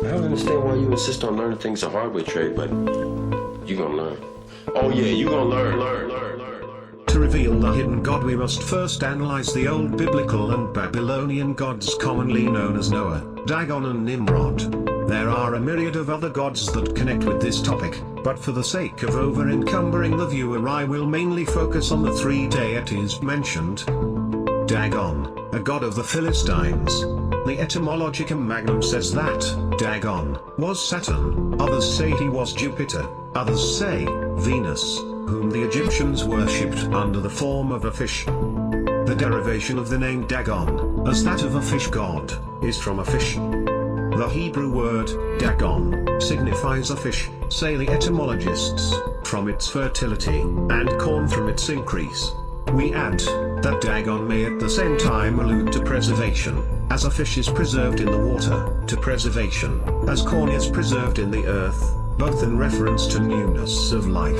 I don't understand why you insist on learning things the hard way, Trey, but you gonna learn. Oh yeah, you gonna learn. To reveal the hidden God, we must first analyze the old biblical and Babylonian gods commonly known as Noah, Dagon and Nimrod. There are a myriad of other gods that connect with this topic, but for the sake of over-encumbering the viewer, I will mainly focus on the three deities mentioned. Dagon, a god of the Philistines. The Etymologicum Magnum says that Dagon was Saturn, others say he was Jupiter, others say Venus, whom the Egyptians worshipped under the form of a fish. The derivation of the name Dagon, as that of a fish god, is from a fish. The Hebrew word Dagon signifies a fish, say the etymologists, from its fertility, and corn from its increase. We add that Dagon may at the same time allude to preservation, as a fish is preserved in the water, to preservation, as corn is preserved in the earth, both in reference to newness of life.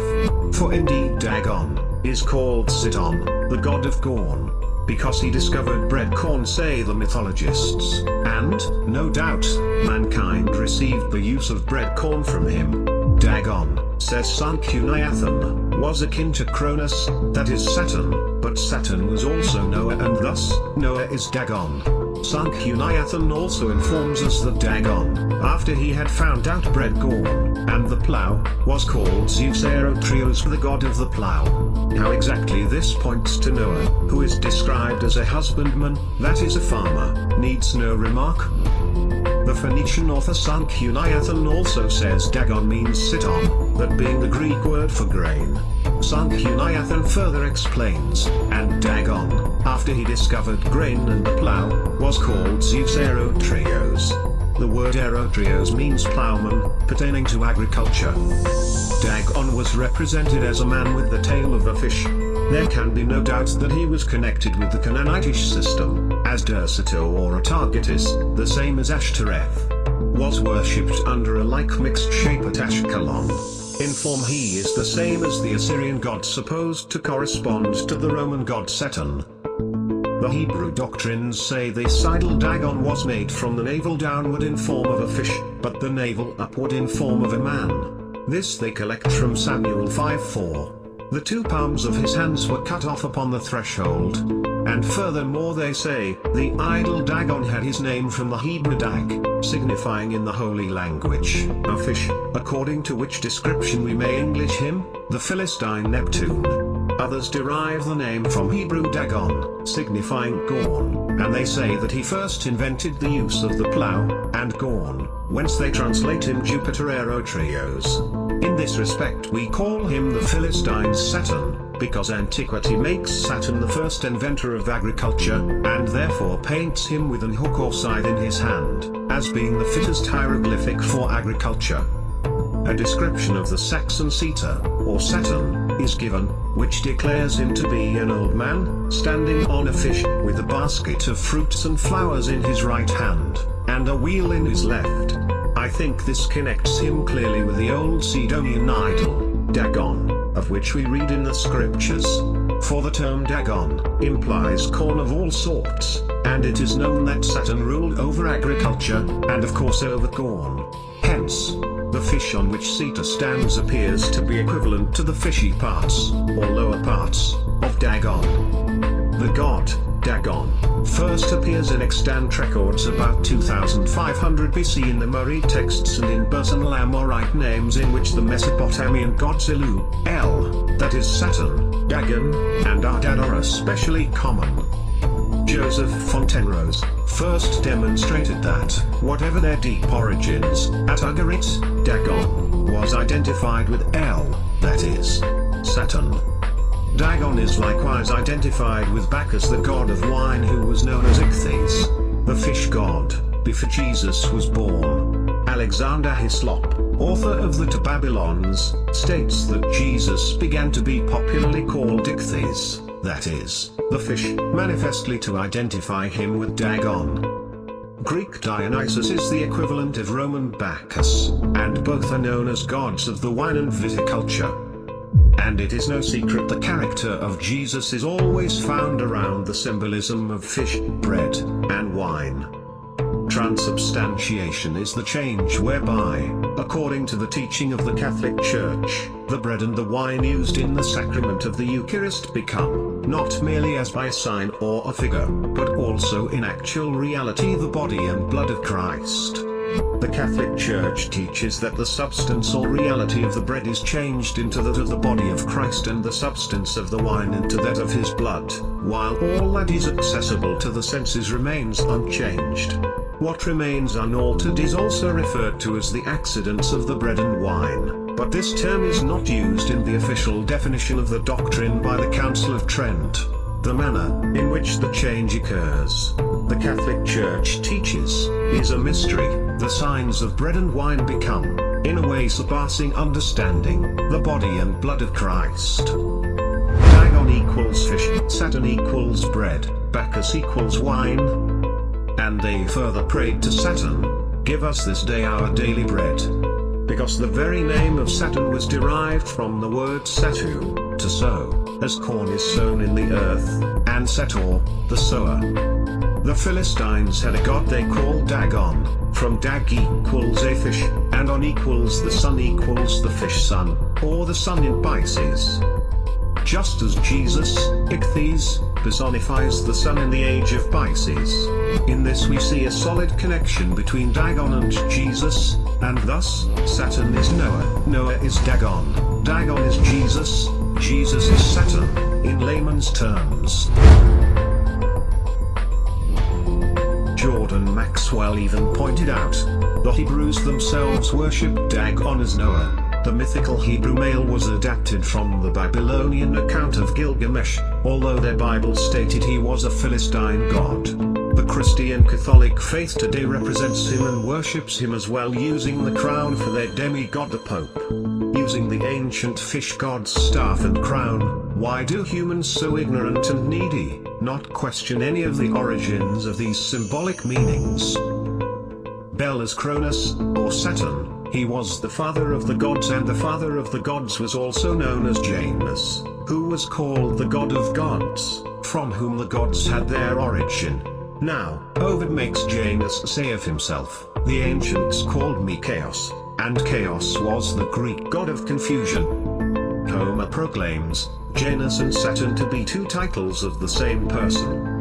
For indeed Dagon is called Sidon, the god of corn, because he discovered bread corn, say the mythologists, and, no doubt, mankind received the use of bread corn from him. Dagon, says Sanchuniathon, was akin to Cronus, that is Saturn, but Saturn was also Noah, and thus, Noah is Dagon. Sanchuniathon also informs us that Dagon, after he had found out bread corn, and the plough, was called Zeus Aerotrios, the god of the plough. How exactly this points to Noah, who is described as a husbandman, that is a farmer, needs no remark. The Phoenician author Sanchuniathon also says Dagon means Sidon, that being the Greek word for grain. Sanchuniathon further explains, and Dagon, after he discovered grain and the plough, was called Zeus Aerotrios. The word aerotrios means plowman, pertaining to agriculture. Dagon was represented as a man with the tail of a fish. There can be no doubt that he was connected with the Canaanitish system, as Derceto or Atargatis, the same as Ashtoreth, was worshipped under a like mixed shape at Ashkelon. In form he is the same as the Assyrian god supposed to correspond to the Roman god Saturn. The Hebrew doctrines say this idol Dagon was made from the navel downward in form of a fish, but the navel upward in form of a man. This they collect from Samuel 5:4. The two palms of his hands were cut off upon the threshold. And furthermore they say, the idol Dagon had his name from the Hebrew Dag, signifying in the holy language, a fish, according to which description we may English him, the Philistine Neptune. Others derive the name from Hebrew Dagon, signifying corn, and they say that he first invented the use of the plough, and corn, whence they translate him Jupiter Aerotrios. In this respect we call him the Philistines Saturn, because antiquity makes Saturn the first inventor of agriculture, and therefore paints him with an hook or scythe in his hand, as being the fittest hieroglyphic for agriculture. A description of the Saxon Caesar, or Saturn, is given, which declares him to be an old man, standing on a fish, with a basket of fruits and flowers in his right hand, and a wheel in his left. I think this connects him clearly with the old Sidonian idol, Dagon, of which we read in the scriptures. For the term Dagon implies corn of all sorts, and it is known that Saturn ruled over agriculture, and of course over corn. Hence, the fish on which Sita stands appears to be equivalent to the fishy parts, or lower parts, of Dagon. The god, Dagon, first appears in extant records about 2500 BC in the Murray texts and in personal Amorite names in which the Mesopotamian gods Elu, El, that is Saturn, Dagon, and Ardad are especially common. Joseph Fontenrose first demonstrated that, whatever their deep origins, at Ugarit, Dagon was identified with El, that is, Saturn. Dagon is likewise identified with Bacchus, the god of wine, who was known as Ichthys, the fish god, before Jesus was born. Alexander Hislop, author of the To Babylons, states that Jesus began to be popularly called Ichthys, that is, the fish, manifestly to identify him with Dagon. Greek Dionysus is the equivalent of Roman Bacchus, and both are known as gods of the wine and viticulture. And it is no secret the character of Jesus is always found around the symbolism of fish, bread, and wine. transubstantiation is the change whereby, according to the teaching of the Catholic Church, the bread and the wine used in the sacrament of the Eucharist become, not merely as by a sign or a figure, but also in actual reality the body and blood of Christ. The Catholic Church teaches that the substance or reality of the bread is changed into that of the body of Christ and the substance of the wine into that of his blood, while all that is accessible to the senses remains unchanged. What remains unaltered is also referred to as the accidents of the bread and wine, but this term is not used in the official definition of the doctrine by the Council of Trent. The manner in which the change occurs, the Catholic Church teaches, is a mystery. The signs of bread and wine become, in a way surpassing understanding, the body and blood of Christ. Dagon equals fish, Saturn equals bread, Bacchus equals wine. And they further prayed to Saturn, "Give us this day our daily bread." Because the very name of Saturn was derived from the word satu, to sow, as corn is sown in the earth, and Sator, the sower. The Philistines had a god they called Dagon, from Dag equals a fish, and on equals the sun equals the fish sun, or the sun in Pisces. Just as Jesus, Ichthyes, personifies the sun in the age of Pisces. In this we see a solid connection between Dagon and Jesus, and thus, Saturn is Noah, Noah is Dagon, Dagon is Jesus, Jesus is Saturn, in layman's terms. Jordan Maxwell even pointed out, the Hebrews themselves worshipped Dagon as Noah. The mythical Hebrew male was adapted from the Babylonian account of Gilgamesh, although their Bible stated he was a Philistine god. The Christian Catholic faith today represents him and worships him as well, using the crown for their demigod the Pope. Using the ancient fish god's staff and crown, why do humans so ignorant and needy not question any of the origins of these symbolic meanings? Bel as Cronus, or Saturn, he was the father of the gods, and the father of the gods was also known as Janus, who was called the god of gods, from whom the gods had their origin. Now, Ovid makes Janus say of himself, "The ancients called me Chaos," and Chaos was the Greek god of confusion. Homer proclaims Janus and Saturn to be two titles of the same person.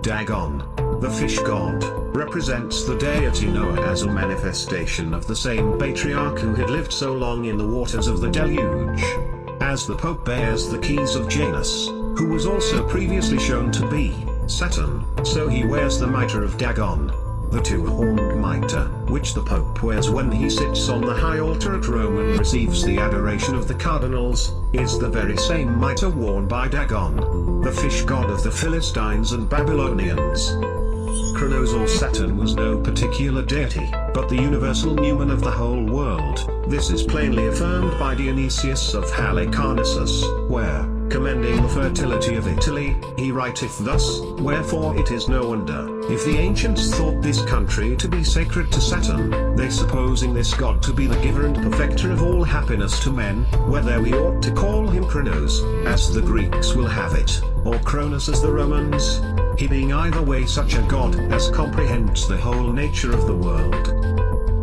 Dagon, the fish god, represents the deity Noah as a manifestation of the same patriarch who had lived so long in the waters of the deluge. As the Pope bears the keys of Janus, who was also previously shown to be Saturn, so he wears the mitre of Dagon. The two-horned mitre, which the Pope wears when he sits on the high altar at Rome and receives the adoration of the cardinals, is the very same mitre worn by Dagon, the fish god of the Philistines and Babylonians. Kronos or Saturn was no particular deity, but the universal numen of the whole world. This is plainly affirmed by Dionysius of Halicarnassus, where, commending the fertility of Italy, he writeth thus, "Wherefore it is no wonder, if the ancients thought this country to be sacred to Saturn, they supposing this god to be the giver and perfecter of all happiness to men, whether we ought to call him Kronos, as the Greeks will have it, or Cronus as the Romans, he being either way such a god as comprehends the whole nature of the world."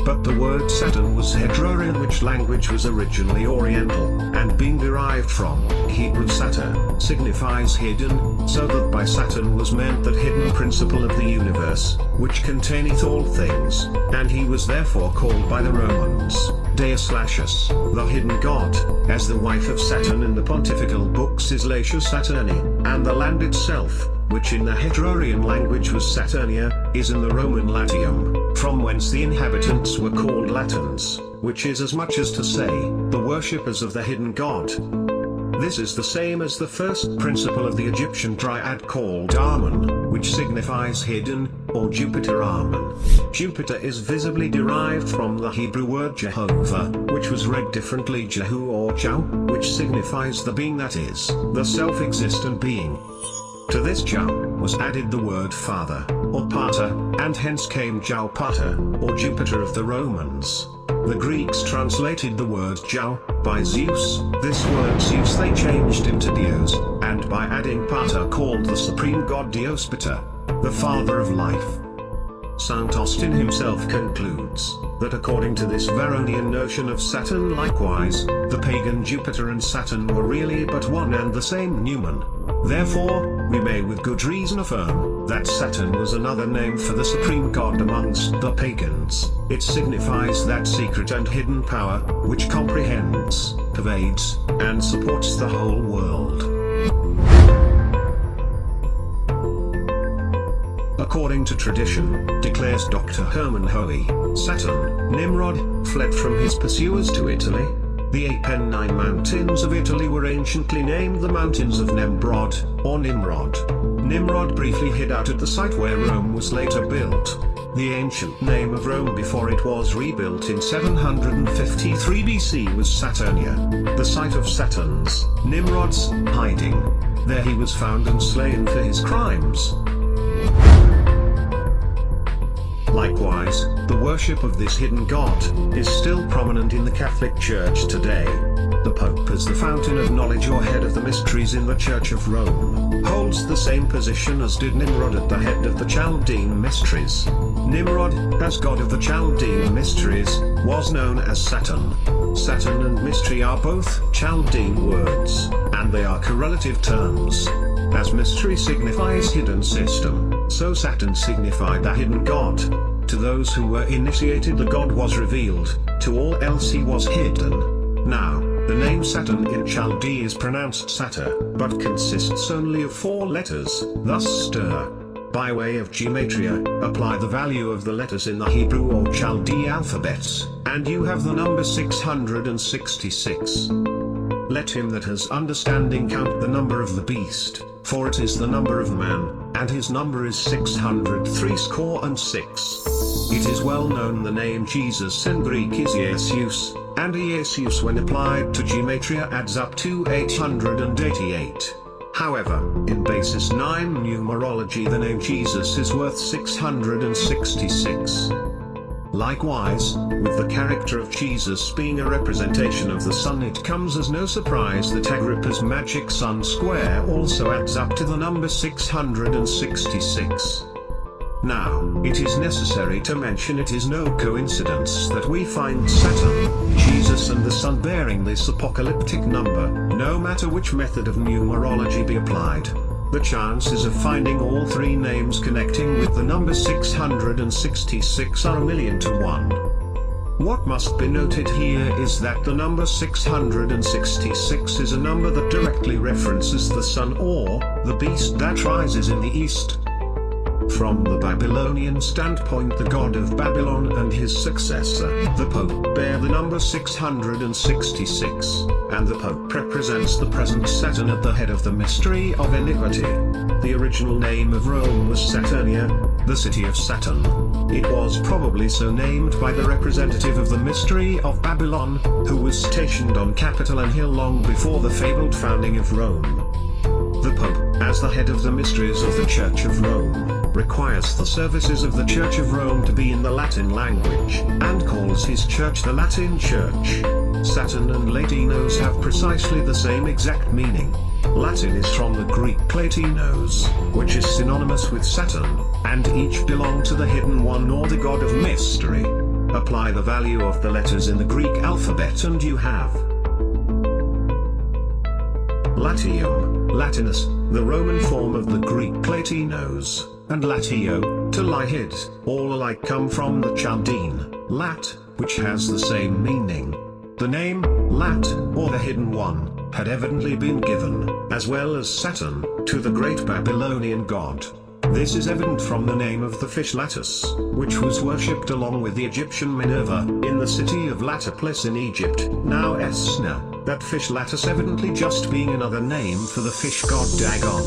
But the word Saturn was Hedrorian, which language was originally Oriental, and being derived from Hebrew Satur, signifies hidden, so that by Saturn was meant that hidden principle of the universe, which containeth all things, and he was therefore called by the Romans, Deus Lachesis, the hidden god, as the wife of Saturn in the pontifical books is Latia Saturni, and the land itself, which in the Hedrorian language was Saturnia, is in the Roman Latium, from whence the inhabitants were called Latins, which is as much as to say, the worshippers of the hidden god. This is the same as the first principle of the Egyptian dryad called Amun, which signifies hidden, or Jupiter Amun. Jupiter is visibly derived from the Hebrew word Jehovah, which was read differently Jehu or Jah, which signifies the being that is, the self-existent being. To this Jah was added the word father, or pater, and hence came Jah Pater, or Jupiter of the Romans. The Greeks translated the word Jah by Zeus. This word Zeus they changed into Dios, and by adding Pater called the supreme god Diospater, the father of life. St. Austin himself concludes that according to this Varronian notion of Saturn, likewise, the pagan Jupiter and Saturn were really but one and the same numen. Therefore, we may with good reason affirm that Saturn was another name for the supreme god amongst the pagans. It signifies that secret and hidden power, which comprehends, pervades, and supports the whole world. According to tradition, declares Dr. Hermann Hohe, Saturn, Nimrod, fled from his pursuers to Italy. The Apennine Mountains of Italy were anciently named the Mountains of Nembrod, or Nimrod. Nimrod briefly hid out at the site where Rome was later built. The ancient name of Rome before it was rebuilt in 753 BC was Saturnia, the site of Saturn's, Nimrod's, hiding. There he was found and slain for his crimes. Likewise, the worship of this hidden god is still prominent in the Catholic Church today. The Pope, as the fountain of knowledge or head of the mysteries in the Church of Rome, holds the same position as did Nimrod at the head of the Chaldean mysteries. Nimrod, as god of the Chaldean mysteries, was known as Saturn. Saturn and mystery are both Chaldean words, and they are correlative terms. As mystery signifies hidden system, so Saturn signified the hidden god. To those who were initiated, the god was revealed, to all else he was hidden. Now, the name Saturn in Chaldee is pronounced Satyr, but consists only of 4 letters, thus stir. By way of gematria, apply the value of the letters in the Hebrew or Chaldee alphabets, and you have the number 666. Let him that has understanding count the number of the beast, for it is the number of man, and his number is 666. It is well known the name Jesus in Greek is Jesus, and Jesus when applied to gematria adds up to 888. However, in basis 9 numerology the name Jesus is worth 666. Likewise, with the character of Jesus being a representation of the sun, it comes as no surprise that Agrippa's magic sun square also adds up to the number 666. Now, it is necessary to mention it is no coincidence that we find Saturn, Jesus and the sun bearing this apocalyptic number, no matter which method of numerology be applied. The chances of finding all 3 names connecting with the number 666 are 1,000,000 to 1. What must be noted here is that the number 666 is a number that directly references the sun or the beast that rises in the east. From the Babylonian standpoint, the god of Babylon and his successor, the Pope, bear the number 666, and the Pope represents the present Saturn at the head of the mystery of iniquity. The original name of Rome was Saturnia, the city of Saturn. It was probably so named by the representative of the mystery of Babylon, who was stationed on Capitol Hill long before the fabled founding of Rome. The Pope, as the head of the mysteries of the Church of Rome, requires the services of the Church of Rome to be in the Latin language, and calls his church the Latin Church. Saturn and Latinos have precisely the same exact meaning. Latin is from the Greek Latinos, which is synonymous with Saturn, and each belong to the hidden one or the god of mystery. Apply the value of the letters in the Greek alphabet and you have Latium, Latinus, the Roman form of the Greek Latinos, and Latio, to lie hid, all alike come from the Chaldean, Lat, which has the same meaning. The name, Lat, or the hidden one, had evidently been given, as well as Saturn, to the great Babylonian god. This is evident from the name of the fish Latus, which was worshipped along with the Egyptian Minerva, in the city of Latopolis in Egypt, now Esna, that fish Latus evidently just being another name for the fish god Dagon.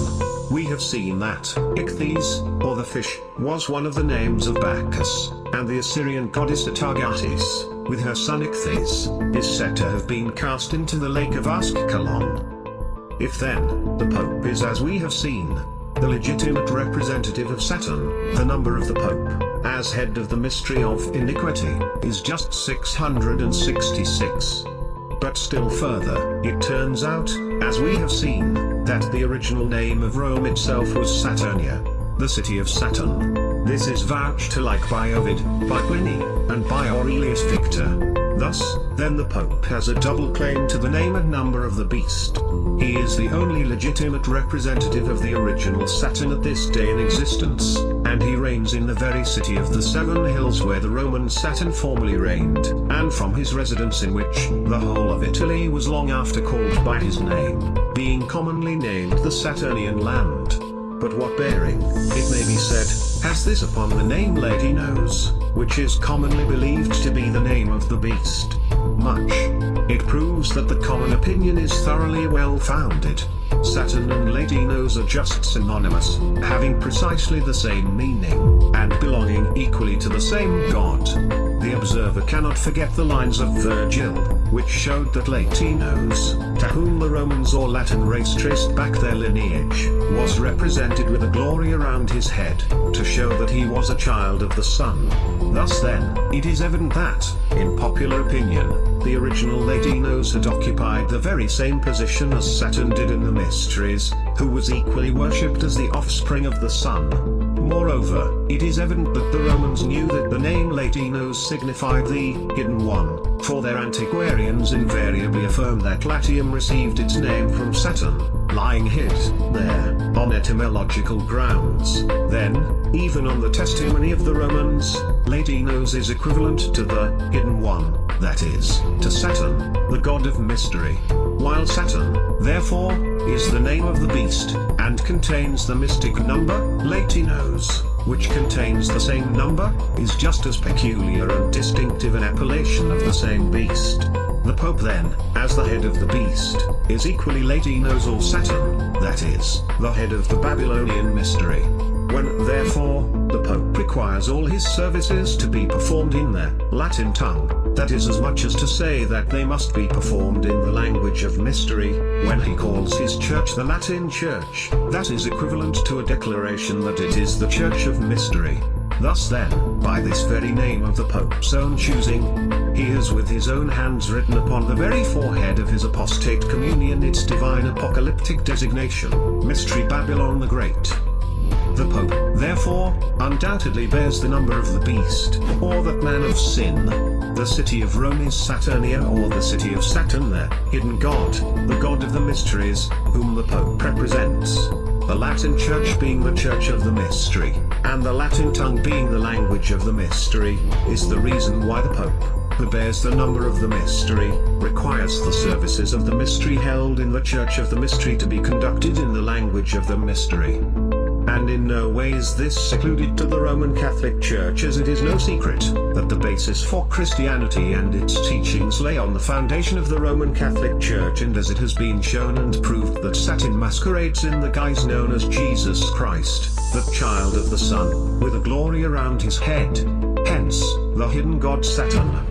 We have seen that Ichthys, or the fish, was one of the names of Bacchus, and the Assyrian goddess Atargatis, with her son Ichthys, is said to have been cast into the lake of Ascalon. If then, the Pope is, as we have seen, the legitimate representative of Saturn, the number of the Pope, as head of the mystery of iniquity, is just 666. But still further, it turns out, as we have seen, that the original name of Rome itself was Saturnia, the city of Saturn. This is vouched to like by Ovid, by Pliny, and by Aurelius Victor. Thus, then the Pope has a double claim to the name and number of the beast. He is the only legitimate representative of the original Saturn at this day in existence, and he reigns in the very city of the Seven Hills where the Roman Saturn formerly reigned, and from his residence in which the whole of Italy was long after called by his name, being commonly named the Saturnian land. But what bearing, it may be said, has this upon the name Latinos, which is commonly believed to be the name of the beast? Much. It proves that the common opinion is thoroughly well-founded. Saturn and Latinos are just synonymous, having precisely the same meaning, and belonging equally to the same god. The observer cannot forget the lines of Virgil, which showed that Latinos, to whom the Romans or Latin race traced back their lineage, was represented with a glory around his head, to show that he was a child of the sun. Thus then, it is evident that, in popular opinion, the original Latinos had occupied the very same position as Saturn did in the Mysteries, who was equally worshipped as the offspring of the sun. Moreover, it is evident that the Romans knew that the name Latinos signified the Hidden One, for their antiquarians invariably affirm that Latium received its name from Saturn, lying hid there, on etymological grounds. Then, even on the testimony of the Romans, Latinos is equivalent to the Hidden One, that is, to Saturn, the god of mystery. While Saturn, therefore, is the name of the beast, and contains the mystic number, Latinos, which contains the same number, is just as peculiar and distinctive an appellation of the same beast. The Pope then, as the head of the beast, is equally Latinos or Saturn, that is, the head of the Babylonian mystery. When, therefore, the Pope requires all his services to be performed in their Latin tongue, that is as much as to say that they must be performed in the language of mystery. When he calls his church the Latin Church, that is equivalent to a declaration that it is the Church of Mystery. Thus then, by this very name of the Pope's own choosing, he has with his own hands written upon the very forehead of his apostate communion its divine apocalyptic designation, Mystery Babylon the Great. The Pope, therefore, undoubtedly bears the number of the beast, or that man of sin. The city of Rome is Saturnia, or the city of Saturn, the hidden god, the god of the mysteries, whom the Pope represents. The Latin Church being the church of the mystery, and the Latin tongue being the language of the mystery, is the reason why the Pope, who bears the number of the mystery, requires the services of the mystery held in the church of the mystery to be conducted in the language of the mystery. And in no way is this secluded to the Roman Catholic Church, as it is no secret that the basis for Christianity and its teachings lay on the foundation of the Roman Catholic Church, and as it has been shown and proved that Saturn masquerades in the guise known as Jesus Christ, the child of the sun, with a glory around his head. Hence, the hidden god Saturn.